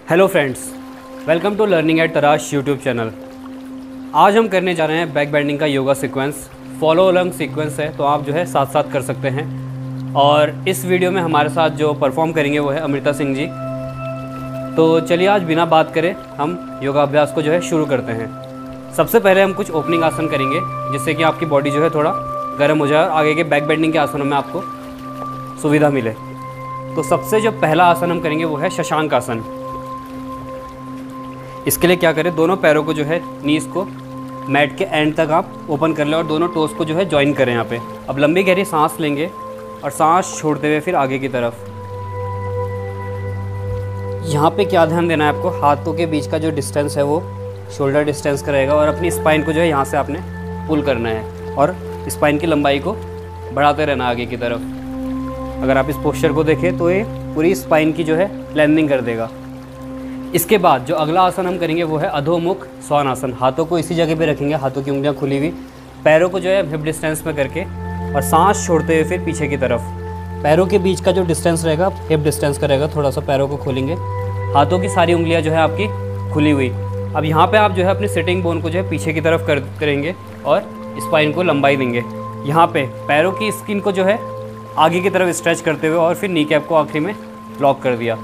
Hello friends, welcome to learning at Tarash YouTube channel. आज हम करने जा रहे हैं बैक बेंडिंग का yoga sequence. Follow along sequence है, तो आप जो है साथ साथ कर सकते हैं। और इस वीडियो में हमारे साथ जो परफॉर्म करेंगे वो है अमृता सिंह जी। तो चलिए आज बिना बात करे हम योगाभ्यास को जो है शुरू करते हैं। सबसे पहले हम कुछ ओपनिंग आसन करेंगे, जिससे कि आपकी बॉडी जो है थोड़ा गर्म हो जाए और आगे के बैक बेंडिंग के आसनों में आपको सुविधा मिले। तो सबसे जो पहला आसन हम करेंगे वो है शशांक आसन। इसके लिए क्या करें, दोनों पैरों को जो है नीज को मैट के एंड तक आप ओपन कर लें और दोनों टोस को जो है ज्वाइन करें यहाँ पे। अब लंबी गहरी सांस लेंगे और सांस छोड़ते हुए फिर आगे की तरफ। यहाँ पे क्या ध्यान देना है आपको, हाथों के बीच का जो डिस्टेंस है वो शोल्डर डिस्टेंस का रहेगा और अपनी स्पाइन को जो है यहाँ से आपने पुल करना है और स्पाइन की लंबाई को बढ़ाते रहना आगे की तरफ। अगर आप इस पोस्चर को देखें तो ये पूरी स्पाइन की जो है लेंथनिंग कर देगा। इसके बाद जो अगला आसन हम करेंगे वो है अधोमुख स्वान आसन। हाथों को इसी जगह पे रखेंगे, हाथों की उंगलियां खुली हुई, पैरों को जो है हिप डिस्टेंस में करके और सांस छोड़ते हुए फिर पीछे की तरफ। पैरों के बीच का जो डिस्टेंस रहेगा हिप डिस्टेंस का रहेगा। थोड़ा सा पैरों को खोलेंगे, हाथों की सारी उंगलियां जो है आपकी खुली हुई। अब यहाँ पे आप जो है अपनी सिटिंग बोन को जो है पीछे की तरफ करेंगे और स्पाइन को लंबाई देंगे। यहाँ पे पैरों की स्किन को जो है आगे की तरफ स्ट्रेच करते हुए और फिर नी कैप को आखिरी में लॉक कर दिया।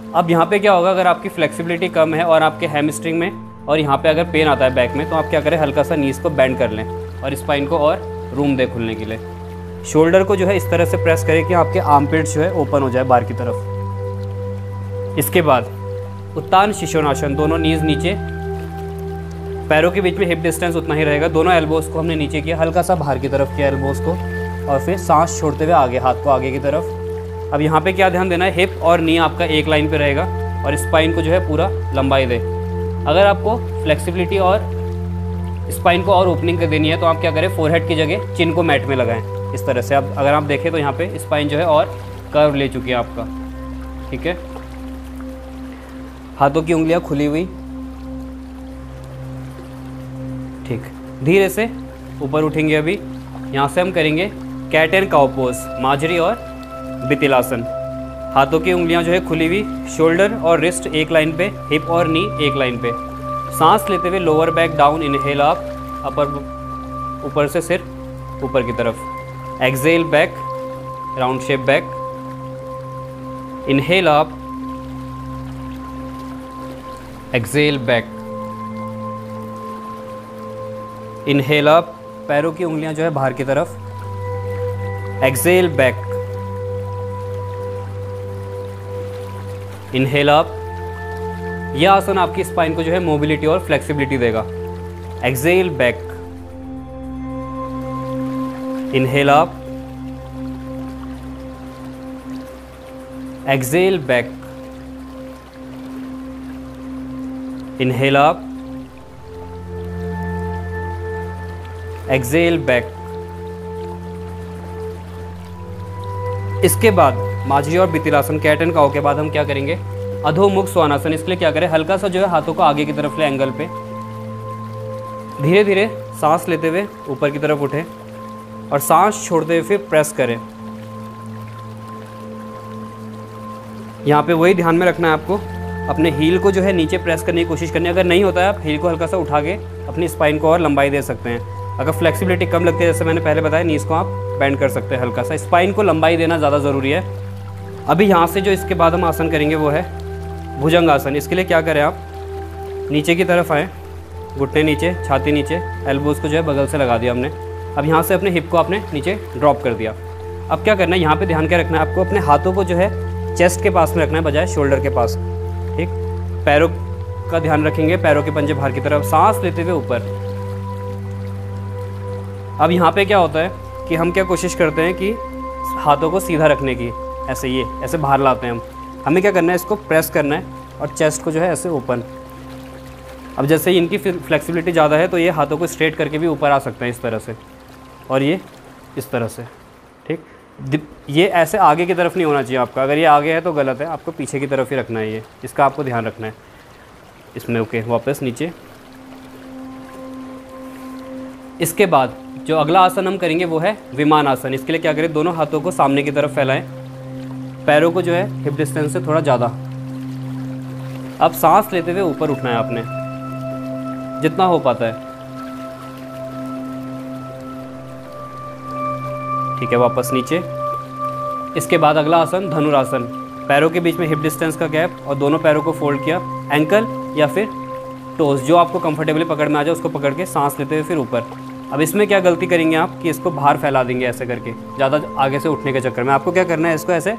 अब यहाँ पे क्या होगा, अगर आपकी फ्लेक्सिबिलिटी कम है और आपके हैमस्ट्रिंग में और यहाँ पे अगर पेन आता है बैक में, तो आप क्या करें, हल्का सा नीज को बेंड कर लें और स्पाइन को और रूम दे खुलने के लिए। शोल्डर को जो है इस तरह से प्रेस करें कि आपके आर्मपिट्स जो है ओपन हो जाए बाहर की तरफ। इसके बाद उत्तान शिशोनासन, दोनों नीज नीचे, पैरों के बीच में हिप डिस्टेंस उतना ही रहेगा। दोनों एल्बोज को हमने नीचे किया, हल्का सा बाहर की तरफ किया एल्बोज को और फिर सांस छोड़ते हुए आगे, हाथ को आगे की तरफ। अब यहाँ पे क्या ध्यान देना है, हिप और नी आपका एक लाइन पे रहेगा और स्पाइन को जो है पूरा लंबाई दे। अगर आपको फ्लेक्सिबिलिटी और स्पाइन को और ओपनिंग कर देनी है तो आप क्या करें, फोरहेड की जगह चिन को मैट में लगाएं इस तरह से। अब अगर आप देखें तो यहाँ पे स्पाइन जो है और कर्व ले चुकी है आपका। ठीक है, हाथों की उंगलियां खुली हुई। ठीक, धीरे से ऊपर उठेंगे। अभी यहाँ से हम करेंगे कैट एंड काउ पोज, माजरी और बितिलासन। हाथों की उंगलियां जो है खुली हुई, शोल्डर और रिस्ट एक लाइन पे, हिप और नी एक लाइन पे। सांस लेते हुए lower back down, inhale up, upper ऊपर से सिर ऊपर की तरफ। Exhale back, round shape back, inhale up, exhale back, inhale up, पैरों की उंगलियां जो है बाहर की तरफ, एक्सेल बैक, इनहेल अप। यह आसन आपकी स्पाइन को जो है मोबिलिटी और फ्लेक्सिबिलिटी देगा। Excel back, inhale up, exhale back, inhale up, exhale back. इसके बाद माजरी और बितिलासन, कैट एंड काउ के बाद हम क्या करेंगे, अधोमुख स्वानासन। इसके लिए क्या करें, हल्का सा जो है हाथों को आगे की तरफ ले एंगल पे, धीरे धीरे सांस लेते हुए ऊपर की तरफ उठें और सांस छोड़ते हुए फिर प्रेस करें। यहाँ पे वही ध्यान में रखना है आपको, अपने हील को जो है नीचे प्रेस करने की कोशिश करनी है। अगर नहीं होता है, आप हील को हल्का सा उठा के अपनी स्पाइन को और लंबाई दे सकते हैं। अगर फ्लेक्सिबिलिटी कम लगती है, जैसे मैंने पहले बताया, नीज को आप बेंड कर सकते हैं हल्का सा। स्पाइन को लंबाई देना ज़्यादा ज़रूरी है। अभी यहाँ से जो इसके बाद हम आसन करेंगे वो है भुजंग आसन। इसके लिए क्या करें, आप नीचे की तरफ आएँ, घुटने नीचे, छाती नीचे, एल्बोज को जो है बगल से लगा दिया हमने। अब यहाँ से अपने हिप को आपने नीचे ड्रॉप कर दिया। अब क्या करना है, यहाँ पे ध्यान क्या रखना है आपको, अपने हाथों को जो है चेस्ट के पास में रखना है बजाय शोल्डर के पास। ठीक, पैरों का ध्यान रखेंगे, पैरों के पंजे बाहर की तरफ, सांस लेते हुए ऊपर। अब यहाँ पे क्या होता है कि हम क्या कोशिश करते हैं कि हाथों को सीधा रखने की, ऐसे ये ऐसे बाहर लाते हैं हम। हमें क्या करना है, इसको प्रेस करना है और चेस्ट को जो है ऐसे ओपन। अब जैसे इनकी फ्लेक्सिबिलिटी ज़्यादा है तो ये हाथों को स्ट्रेट करके भी ऊपर आ सकते हैं इस तरह से, और ये इस तरह से। ठीक, ये ऐसे आगे की तरफ नहीं होना चाहिए आपका। अगर ये आगे है तो गलत है, आपको पीछे की तरफ ही रखना है। ये इसका आपको ध्यान रखना है इसमें। ओके, वापस नीचे। इसके बाद जो अगला आसन हम करेंगे वो है विमान आसन। इसके लिए क्या करें, दोनों हाथों को सामने की तरफ फैलाएं, पैरों को जो है हिप डिस्टेंस से थोड़ा ज़्यादा। अब सांस लेते हुए ऊपर उठना है आपने, जितना हो पाता है। ठीक है, वापस नीचे। इसके बाद अगला आसन धनुरासन। पैरों के बीच में हिप डिस्टेंस का गैप और दोनों पैरों को फोल्ड किया, एंकल या फिर टोस जो आपको कंफर्टेबली पकड़ में आ जाए उसको पकड़ के सांस लेते हुए फिर ऊपर। अब इसमें क्या गलती करेंगे आप कि इसको बाहर फैला देंगे ऐसे करके, ज़्यादा आगे से उठने के चक्कर में। आपको क्या करना है, इसको ऐसे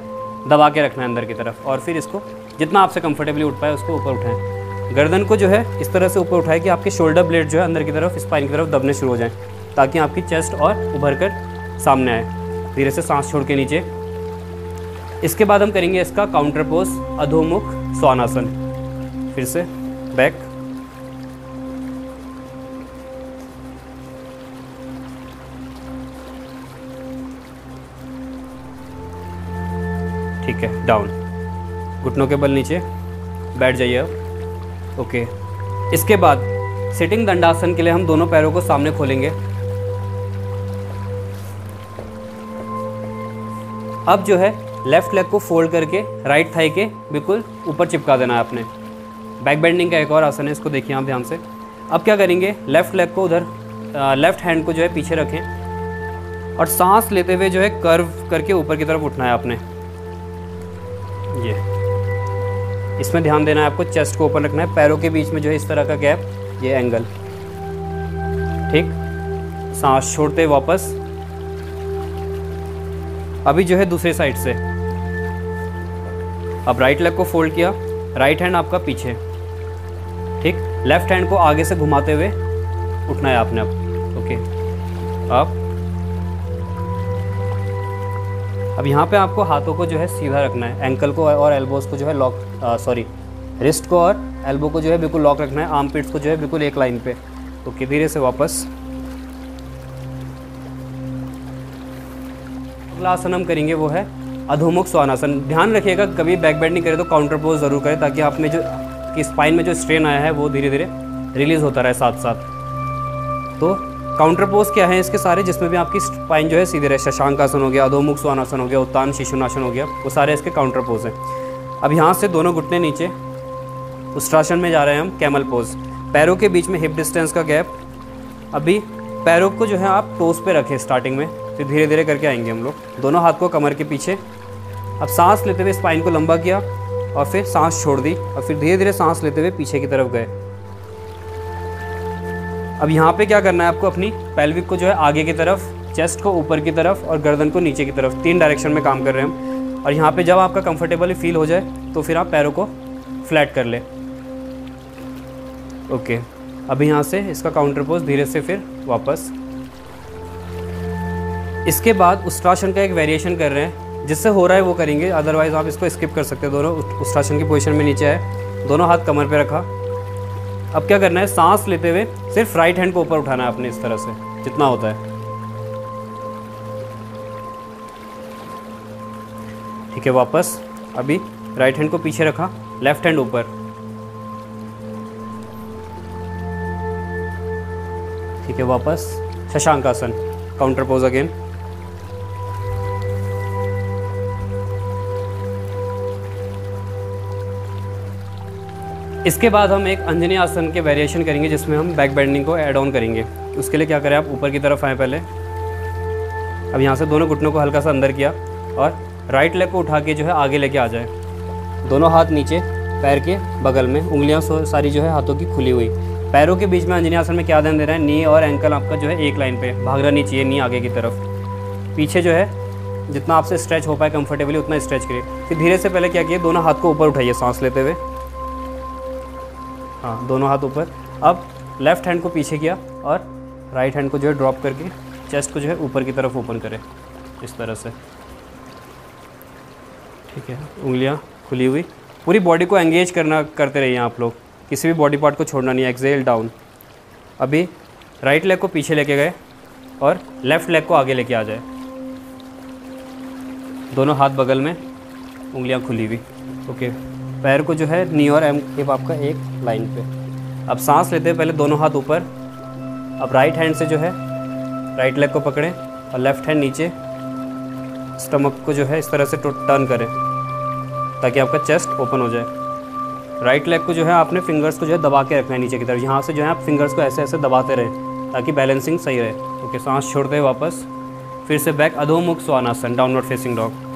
दबा के रखना है अंदर की तरफ, और फिर इसको जितना आपसे कंफर्टेबली उठ पाए उसको ऊपर उठाएं। गर्दन को जो है इस तरह से ऊपर उठाए कि आपके शोल्डर ब्लेड जो है अंदर की तरफ, स्पाइन की तरफ दबने शुरू हो जाएं, ताकि आपकी चेस्ट और उभर कर सामने आए। धीरे से सांस छोड़ के नीचे। इसके बाद हम करेंगे इसका काउंटर पोज, अधोमुख स्वानासन। फिर से बैक, ठीक है, डाउन, घुटनों के बल नीचे, बैठ जाइए अब। ओके, इसके बाद सिटिंग दंडासन के लिए हम दोनों पैरों को सामने खोलेंगे। अब जो है लेफ्ट लेग को फोल्ड करके राइट थाई के बिल्कुल ऊपर चिपका देना है आपने। बैक बेंडिंग का एक और आसन है, इसको देखिए आप ध्यान से। अब क्या करेंगे, लेफ्ट लेग को उधर, लेफ्ट हैंड को जो है पीछे रखें और सांस लेते हुए जो है कर्व करके ऊपर की तरफ उठना है आपने। ये इसमें ध्यान देना है आपको, चेस्ट को ओपन रखना है, पैरों के बीच में जो है इस तरह का गैप, ये एंगल। ठीक, सांस छोड़ते वापस। अभी जो है दूसरी साइड से, अब राइट लेग को फोल्ड किया, राइट हैंड आपका पीछे। ठीक, लेफ्ट हैंड को आगे से घुमाते हुए उठना है आपने अब। ओके, अब यहाँ पे आपको हाथों को जो है सीधा रखना है, एंकल को और एल्बोज को जो है लॉक, रिस्ट को और एल्बो को जो है बिल्कुल लॉक रखना है, आर्म पिट्स को जो है बिल्कुल एक लाइन पे। ओके, धीरे से वापस। अगला आसन हम करेंगे वो है अधोमुख स्वानासन। ध्यान रखिएगा कभी बैक बेंड नहीं करे तो काउंटर पोज जरूर करें, ताकि आप में जो कि स्पाइन में जो स्ट्रेन आया है वो धीरे धीरे रिलीज होता रहे साथ साथ। तो काउंटर पोज क्या है इसके सारे, जिसमें भी आपकी स्पाइन जो है सीधे रहे। शशांक आसन हो गया, अधोमुख स्वानासन हो गया, उत्तान शिशुनासन हो गया, वो सारे इसके काउंटर पोज हैं। अब यहाँ से दोनों घुटने नीचे, उष्ट्रासन में जा रहे हैं हम, कैमल पोज। पैरों के बीच में हिप डिस्टेंस का गैप। अभी पैरों को जो है आप टोस पे रखें स्टार्टिंग में, फिर धीरे धीरे करके आएंगे हम लोग। दोनों हाथ को कमर के पीछे। अब सांस लेते हुए स्पाइन को लंबा किया और फिर सांस छोड़ दी, और फिर धीरे धीरे सांस लेते हुए पीछे की तरफ गए। अब यहाँ पे क्या करना है आपको, अपनी पेल्विक को जो है आगे की तरफ, चेस्ट को ऊपर की तरफ और गर्दन को नीचे की तरफ, 3 डायरेक्शन में काम कर रहे हैं हम। और यहाँ पे जब आपका कंफर्टेबल फील हो जाए तो फिर आप पैरों को फ्लैट कर ले। ओके, अब यहाँ से इसका काउंटर पोज धीरे से फिर वापस। इसके बाद उष्ट्रासन का एक वेरिएशन कर रहे हैं, जिससे हो रहा है वो करेंगे, अदरवाइज आप इसको स्किप कर सकते हैं। दोनों उष्ट्रासन की पोजीशन में नीचे आए, दोनों हाथ कमर पे रखा। अब क्या करना है, सांस लेते हुए सिर्फ राइट हैंड को ऊपर उठाना है अपने, इस तरह से जितना होता है। ठीक है, वापस। अभी राइट हैंड को पीछे रखा, लेफ्ट हैंड ऊपर। ठीक है, वापस। शशांक आसन, काउंटर पोज अगेन। इसके बाद हम एक अंजनी आसन के वेरिएशन करेंगे, जिसमें हम बैक बेंडिंग को ऐड ऑन करेंगे। उसके लिए क्या करें, आप ऊपर की तरफ आए पहले। अब यहाँ से दोनों घुटनों को हल्का सा अंदर किया और राइट लेग को उठा के जो है आगे लेके आ जाए। दोनों हाथ नीचे, पैर के बगल में, उंगलियाँ सारी जो है हाथों की खुली हुई। पैरों के बीच में अंजनी आसन में क्या ध्यान देना है, नी और एंकल आपका जो है एक लाइन पे, भागना नहीं चाहिए, नी आगे की तरफ। पीछे जो है जितना आपसे स्ट्रेच हो पाए कंफर्टेबली उतना स्ट्रेच करिए। फिर धीरे से पहले क्या किए, दोनों हाथ को ऊपर उठाइए सांस लेते हुए। हाँ, दोनों हाथ ऊपर। अब लेफ्ट हैंड को पीछे किया और राइट हैंड को जो है ड्रॉप करके चेस्ट को जो है ऊपर की तरफ ओपन करें, इस तरह से। ठीक है, उंगलियां खुली हुई, पूरी बॉडी को एंगेज करते रहिए आप लोग, किसी भी बॉडी पार्ट को छोड़ना नहीं है। Exhale down. अभी राइट लेग को पीछे लेके गए और लेफ्ट लेग को आगे लेके आ जाए। दोनों हाथ बगल में, उंगलियां खुली हुई। ओके, पैर को जो है नी और हिप आपका एक लाइन पे। अब सांस लेते हैं, पहले दोनों हाथ ऊपर। अब राइट हैंड से जो है राइट लेग को पकड़ें और लेफ्ट हैंड नीचे, स्टमक को जो है इस तरह से टर्न करें ताकि आपका चेस्ट ओपन हो जाए। राइट लेग को जो है आपने फिंगर्स को जो है दबा के रखना है नीचे की तरफ। यहाँ से जो है आप फिंगर्स को ऐसे ऐसे दबाते रहें ताकि बैलेंसिंग सही रहे। ओके, सांस छोड़ते हुए वापस फिर से बैक, अधोमुख स्वानासन, डाउनवर्ड फेसिंग डॉग।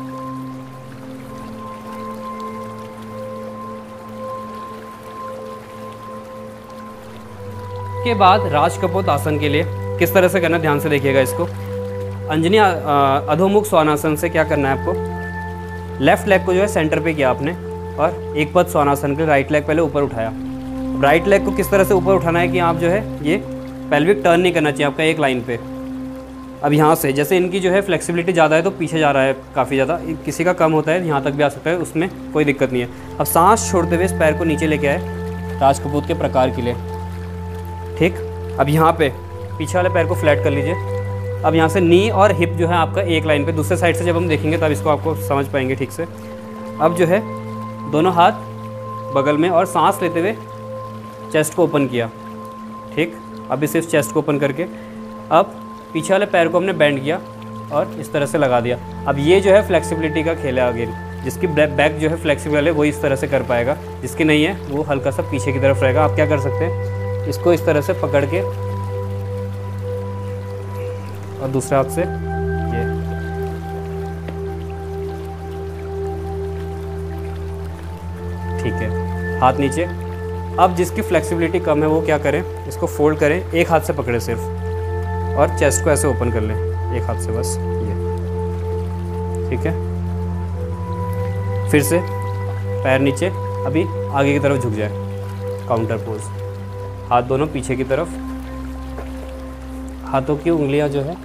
के बाद राज कपोत आसन के लिए किस तरह से करना, ध्यान से देखिएगा इसको। अंजनी अधोमुख स्वानासन से क्या करना है आपको, लेफ्ट लेग को जो है सेंटर पे किया आपने और एक पद स्वानासन के राइट लेग पहले ऊपर उठाया। राइट लेग को किस तरह से ऊपर उठाना है कि आप जो है ये पेल्विक टर्न नहीं करना चाहिए आपका एक लाइन पे। अब यहाँ से जैसे इनकी जो है फ्लेक्सिबिलिटी ज़्यादा है तो पीछे जा रहा है काफ़ी ज़्यादा, किसी का कम होता है यहाँ तक भी आ सकता है, उसमें कोई दिक्कत नहीं है। अब सांस छोड़ते हुए इस पैर को नीचे लेके आए राज कपूत के प्रकार के लिए, ठीक। अब यहाँ पे पीछे वाले पैर को फ्लैट कर लीजिए। अब यहाँ से नी और हिप जो है आपका एक लाइन पे, दूसरे साइड से जब हम देखेंगे तब इसको आपको समझ पाएंगे ठीक से। अब जो है दोनों हाथ बगल में और सांस लेते हुए चेस्ट को ओपन किया, ठीक। अभी सिर्फ चेस्ट को ओपन करके अब पीछे वाले पैर को हमने बेंड किया और इस तरह से लगा दिया। अब ये जो है फ्लेक्सिबिलिटी का खेल है आगे, जिसकी बैक जो है फ्लेक्सिबल है वो इस तरह से कर पाएगा, जिसकी नहीं है वो हल्का सा पीछे की तरफ रहेगा। आप क्या कर सकते हैं, इसको इस तरह से पकड़ के और दूसरे हाथ से ये, ठीक है, हाथ नीचे। अब जिसकी फ्लेक्सिबिलिटी कम है वो क्या करें, इसको फोल्ड करें, एक हाथ से पकड़े सिर्फ और चेस्ट को ऐसे ओपन कर लें एक हाथ से, बस ये, ठीक है। फिर से पैर नीचे, अभी आगे की तरफ झुक जाए, काउंटर पोज, हाथ दोनों पीछे की तरफ, हाथों की उंगलियां जो है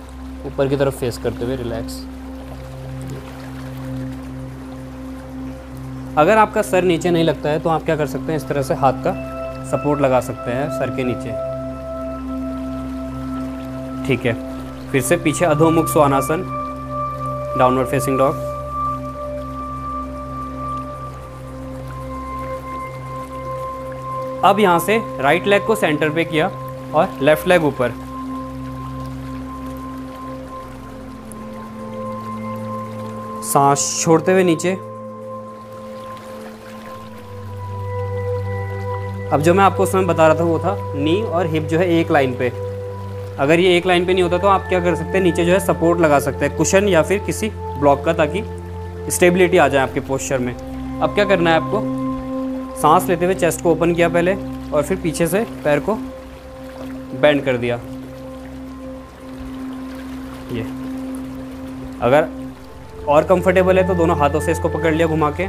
ऊपर की तरफ फेस करते हुए रिलैक्स। अगर आपका सर नीचे नहीं लगता है तो आप क्या कर सकते हैं, इस तरह से हाथ का सपोर्ट लगा सकते हैं सर के नीचे, ठीक है। फिर से पीछे अधोमुख स्वानासन, डाउनवर्ड फेसिंग डॉग। अब यहां से राइट लेग को सेंटर पे किया और लेफ्ट लेग ऊपर, सांस छोड़ते हुए नीचे। अब जो मैं आपको उस समय बता रहा था वो था नी और हिप जो है एक लाइन पे। अगर ये एक लाइन पे नहीं होता तो आप क्या कर सकते हैं, नीचे जो है सपोर्ट लगा सकते हैं, कुशन या फिर किसी ब्लॉक का, ताकि स्टेबिलिटी आ जाए आपके पोस्चर में। अब क्या करना है आपको, सांस लेते हुए चेस्ट को ओपन किया पहले और फिर पीछे से पैर को बेंड कर दिया। ये अगर और कंफर्टेबल है तो दोनों हाथों से इसको पकड़ लिया घुमा के।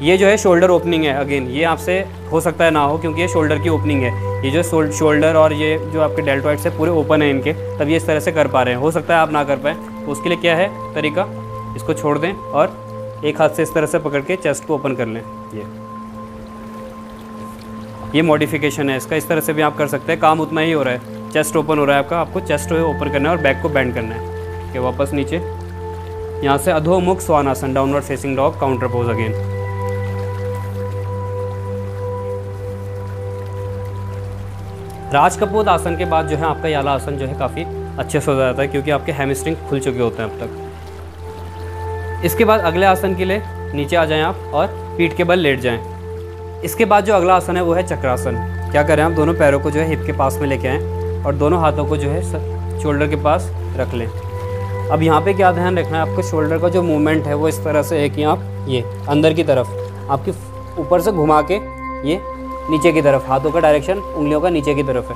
ये जो है शोल्डर ओपनिंग है, अगेन ये आपसे हो सकता है ना हो क्योंकि ये शोल्डर की ओपनिंग है। ये जो शोल्डर और ये जो आपके डेल्टॉइड्स है पूरे ओपन है इनके, तब ये इस तरह से कर पा रहे हैं। हो सकता है आप ना कर पाएँ, तो उसके लिए क्या है तरीका, इसको छोड़ दें और एक हाथ से इस तरह से पकड़ के चेस्ट को ओपन कर लें। ये मॉडिफिकेशन है इसका, इस तरह से भी आप कर सकते हैं। काम उतना ही हो रहा है, चेस्ट ओपन हो रहा है आपका, आपको चेस्ट ओपन करना है और बैक को बेंड करना है। कि वापस नीचे, यहाँ से अधोमुख स्वानासन, downward facing dog, counter pose again. राज कपोत आसन के बाद जो है आपका याला आसन जो है काफ़ी अच्छे से हो जाता है क्योंकि आपके हैमस्ट्रिंग खुल चुके होते हैं अब तक। इसके बाद अगले आसन के लिए नीचे आ जाएं आप और पीठ के बल लेट जाएं। इसके बाद जो अगला आसन है वो है चक्रासन। क्या करें, आप दोनों पैरों को जो है हिप के पास में लेके आएँ और दोनों हाथों को जो है शोल्डर के पास रख लें। अब यहाँ पे क्या ध्यान रखना है आपको, शोल्डर का जो मूवमेंट है वो इस तरह से है कि आप ये अंदर की तरफ आपकी ऊपर से घुमा के ये नीचे की तरफ, हाथों का डायरेक्शन उंगलियों का नीचे की तरफ है।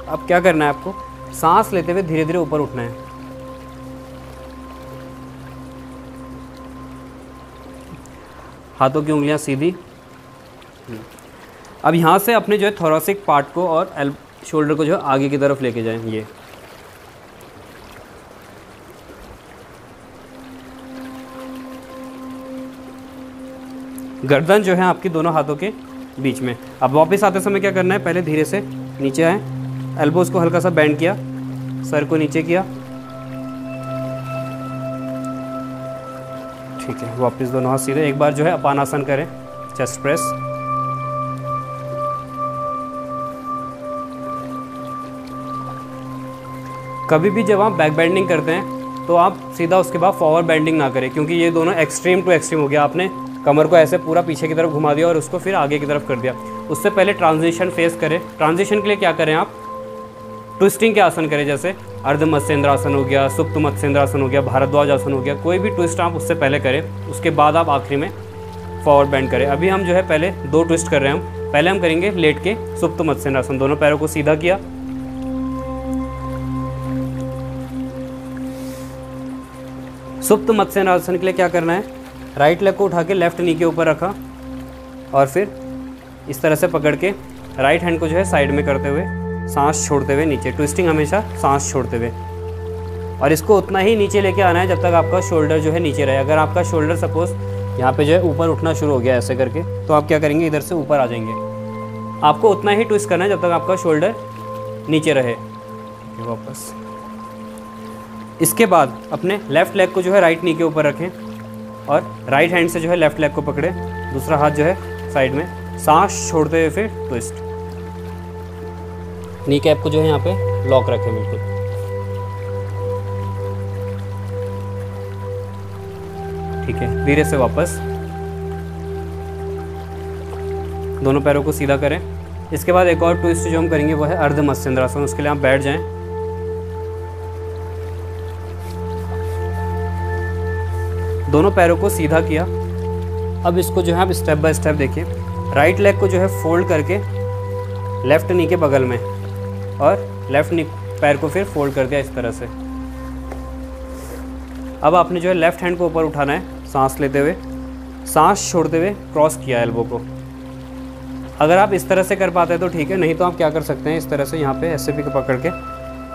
अब क्या करना है आपको, सांस लेते हुए धीरे धीरे ऊपर उठना है। हाथों की उंगलियां सीधी। अब यहाँ से अपने जो है थोरेसिक पार्ट को और शोल्डर को जो है आगे की तरफ लेके जाएं। ये गर्दन जो है आपकी दोनों हाथों के बीच में। अब वापस आते समय क्या करना है, पहले धीरे से नीचे आए, एल्बोज को हल्का सा बेंड किया, सर को नीचे किया, ठीक है। वापस दोनों हाथ सीधे। एक बार जो है अपानासन करें, चेस्ट प्रेस। कभी भी जब आप बैक बेंडिंग करते हैं तो आप सीधा उसके बाद फॉरवर्ड बेंडिंग ना करें क्योंकि ये दोनों एक्सट्रीम टू एक्सट्रीम हो गया। आपने कमर को ऐसे पूरा पीछे की तरफ घुमा दिया और उसको फिर आगे की तरफ कर दिया। उससे पहले ट्रांजिशन फेस करें। ट्रांजिशन के लिए क्या करें आप, ट्विस्टिंग के आसन करें, जैसे अर्ध मत्स्येंद्रासन हो गया, सुप्त मत्स्येंद्रासन हो गया, भारद्वाज आसन हो गया, कोई भी ट्विस्ट आप उससे पहले करें, उसके बाद आप आखिरी में फॉरवर्ड बेंड करें। अभी हम जो है पहले 2 ट्विस्ट कर रहे हैं। हम पहले हम करेंगे लेट के सुप्त मत्स्येंद्रासन, दोनों पैरों को सीधा किया, सुप्त मत्स्येंद्रासन के लिए क्या करना है, राइट लेग को उठा के लेफ्ट नी के ऊपर रखा और फिर इस तरह से पकड़ के राइट हैंड को जो है साइड में करते हुए सांस छोड़ते हुए नीचे, ट्विस्टिंग हमेशा सांस छोड़ते हुए, और इसको उतना ही नीचे लेके आना है जब तक आपका शोल्डर जो है नीचे रहे। अगर आपका शोल्डर सपोज यहाँ पे जो है ऊपर उठना शुरू हो गया ऐसे करके, तो आप क्या करेंगे, इधर से ऊपर आ जाएंगे। आपको उतना ही ट्विस्ट करना है जब तक आपका शोल्डर नीचे रहे। वापस इसके बाद अपने लेफ्ट लेग को जो है राइट नी के ऊपर रखें और राइट हैंड से जो है लेफ्ट लेग को पकड़े, दूसरा हाथ जो है साइड में, सांस छोड़ते हुए फिर ट्विस्ट। नी कैप को जो है यहाँ पे लॉक रखें बिल्कुल। ठीक है, धीरे से वापस दोनों पैरों को सीधा करें। इसके बाद एक और ट्विस्ट जो हम करेंगे वो है अर्ध मत्स्येंद्रासन। उसके लिए आप बैठ जाएं, दोनों पैरों को सीधा किया। अब इसको जो है आप स्टेप बाय स्टेप देखिए। राइट लेग को जो है फोल्ड करके लेफ्ट नी के बगल में और लेफ्ट नी पैर को फिर फोल्ड कर दिया इस तरह से। अब आपने जो है लेफ्ट हैंड को ऊपर उठाना है, सांस लेते हुए, सांस छोड़ते हुए क्रॉस किया एल्बो को। अगर आप इस तरह से कर पाते हैं तो ठीक है, नहीं तो आप क्या कर सकते हैं, इस तरह से यहाँ पे ऐसे भी पकड़ के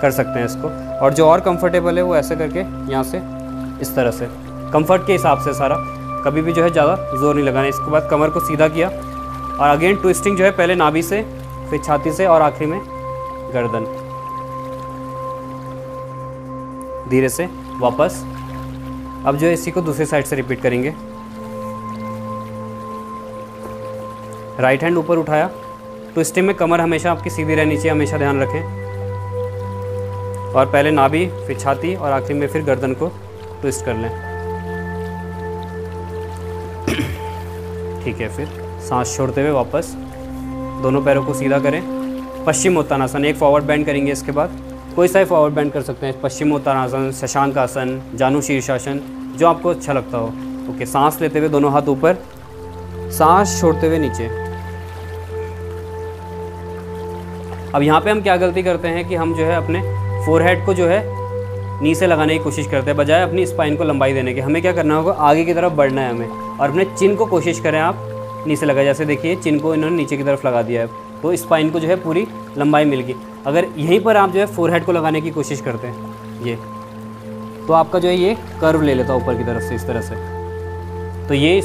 कर सकते हैं इसको। और जो और कंफर्टेबल है वो ऐसे करके यहाँ से इस तरह से, कंफर्ट के हिसाब से सारा, कभी भी जो है ज़्यादा जोर नहीं लगाना। इसके बाद कमर को सीधा किया और अगेन ट्विस्टिंग जो है पहले नाभि से, फिर छाती से और आखिरी में गर्दन। धीरे से वापस। अब जो है इसी को दूसरी साइड से रिपीट करेंगे। राइट हैंड ऊपर उठाया, ट्विस्टिंग में कमर हमेशा आपकी सीधी रहनी चाहिए, हमेशा ध्यान रखें। और पहले नाभि, फिर छाती और आखिरी में फिर गर्दन को ट्विस्ट कर लें। ठीक है, फिर सांस छोड़ते हुए वापस दोनों पैरों को सीधा करें। पश्चिमोत्तानासन, एक फॉरवर्ड बेंड करेंगे। इसके बाद कोई सा फॉरवर्ड बेंड कर सकते हैं, पश्चिमोत्तानासन, शशांक आसन, जानु शीर्षासन, जो आपको अच्छा लगता हो। ओके, सांस लेते हुए दोनों हाथ ऊपर, सांस छोड़ते हुए नीचे। अब यहाँ पे हम क्या गलती करते हैं कि हम जो है अपने फोरहेड को जो है नी से लगाने की कोशिश करते हैं, बजाय अपनी स्पाइन को लंबाई देने के। हमें क्या करना होगा, आगे की तरफ बढ़ना है हमें, और अपने चिन को कोशिश करें आप नी से लगाए। जैसे देखिए चिन को इन्होंने नीचे की तरफ लगा दिया है, तो स्पाइन को जो है पूरी लंबाई मिल गई। अगर यहीं पर आप जो है फोरहेड को लगाने की कोशिश करते हैं ये, तो आपका जो है ये कर्व ले लेता है ऊपर की तरफ से इस तरह से, तो ये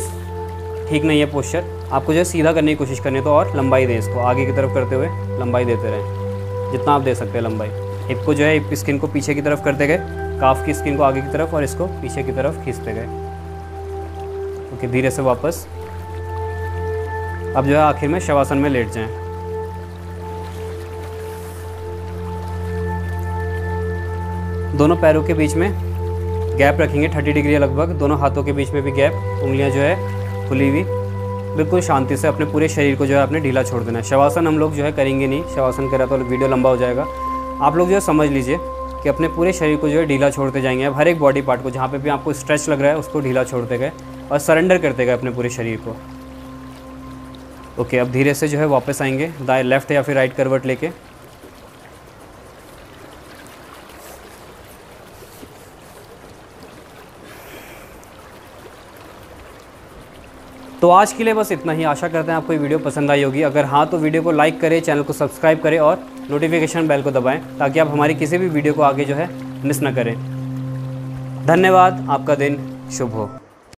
ठीक नहीं है पोस्चर। आपको जो है सीधा करने की कोशिश करनी है, तो और लंबाई दें इसको, आगे की तरफ करते हुए लंबाई देते रहें जितना आप दे सकते हैं लंबाई। हिप को जो है हिप स्किन को पीछे की तरफ करते गए, काफ की स्किन को आगे की तरफ और इसको पीछे की तरफ खींचते गए। ओके, धीरे से वापस। अब जो है आखिर में शवासन में लेट जाएं। दोनों पैरों के बीच में गैप रखेंगे 30 डिग्री लगभग, दोनों हाथों के बीच में भी गैप, उंगलियां जो है खुली हुई। बिल्कुल शांति से अपने पूरे शरीर को जो है आपने ढीला छोड़ देना है। शवासन हम लोग जो है करेंगे नहीं, शवासन करा तो वीडियो लंबा हो जाएगा। आप लोग जो है समझ लीजिए कि अपने पूरे शरीर को जो है ढीला छोड़ते जाएंगे। अब हर एक बॉडी पार्ट को जहाँ पे भी आपको स्ट्रेच लग रहा है उसको ढीला छोड़ते गए और सरेंडर करते गए अपने पूरे शरीर को। ओके, अब धीरे से जो है वापस आएंगे, दाएं लेफ्ट या फिर राइट करवट लेके। तो आज के लिए बस इतना ही। आशा करते हैं आपको ये वीडियो पसंद आई होगी। अगर हाँ तो वीडियो को लाइक करें, चैनल को सब्सक्राइब करें और नोटिफिकेशन बेल को दबाएं ताकि आप हमारी किसी भी वीडियो को आगे जो है मिस ना करें। धन्यवाद, आपका दिन शुभ हो।